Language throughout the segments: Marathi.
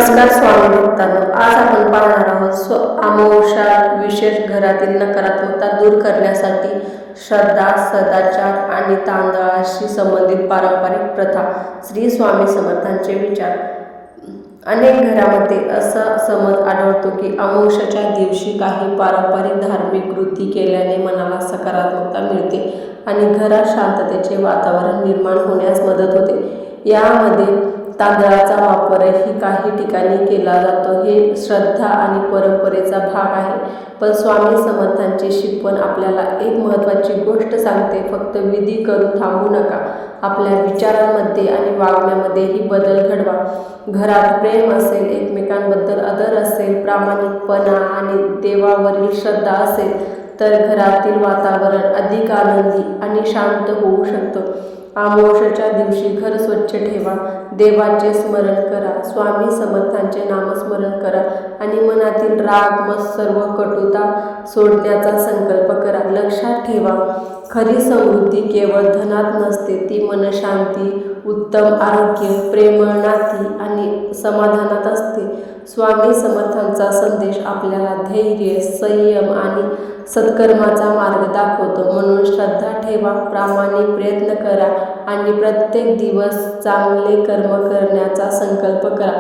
नमस्कार स्वामी भक्तांनो, आज आपण पाहणार आहोत अमावस्या विशेष घरातील नकारात्मकता दूर करण्यासाठी श्रद्धा, सदाचार आणि तांदळाशी संबंधित पारंपरिक प्रथा. श्री स्वामी समर्थांचे विचार. अनेक घरामध्ये असा समज आढळतो की अमावस्याच्या दिवशी काही पारंपरिक धार्मिक कृती केल्याने मनाला सकारात्मकता मिळते आणि घरात शांततेचे वातावरण निर्माण होण्यास मदत होते. यामध्ये तांदळाचा वापरही काही ठिकाणी केला जातो. हे श्रद्धा आणि परंपरेचा भाग आहे. पण स्वामी समर्थांची शिकवण आपल्याला एक महत्त्वाची गोष्ट सांगते, फक्त विधी करून थांबू नका. आपल्या विचारांमध्ये आणि वागण्यामध्येही बदल घडवा. घरात प्रेम असेल, एकमेकांबद्दल आदर असेल, प्रामाणिकपणा आणि देवावरील श्रद्धा असेल तर घरातील वातावरण अधिक आनंदी आणि शांत होऊ शकतं. अमावस्येच्या दिवशी घर स्वच्छ ठेवा, देवाचे स्मरण करा, स्वामी समर्थांचे नामस्मरण करा आणि मनातील राग, मत्सर व कटुता सोडण्याचा संकल्प करा. लक्षात ठेवा, खरी समृद्धी केवळ धनात नसते, ती मनशांती, उत्तम आरोग्य, प्रेमळ नाती आणि समाधानात असते. स्वामी समर्थांचा संदेश आपल्याला धैर्य, संयम आणि सत्कर्माचा मार्ग दाखवतो. म्हणून श्रद्धा ठेवा, प्रामाणिक प्रयत्न करा आणि प्रत्येक दिवस चांगले कर्म करण्याचा संकल्प करा.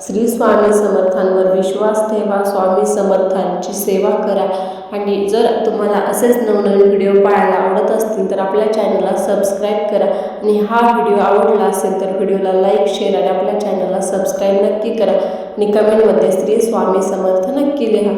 श्री स्वामी समर्थांवर विश्वास ठेवा, स्वामी समर्थांची सेवा करा. आणि जर तुम्हाला असेच नवनवीन व्हिडिओ पाहायला आवडत असतील तर आपल्या चॅनलला सबस्क्राईब करा. आणि हा व्हिडिओ आवडला असेल तर व्हिडिओला लाईक, शेअर आणि आपल्या चॅनलला सबस्क्राईब नक्की करा. आणि कमेंटमध्ये श्री स्वामी समर्थ नक्की लिहा.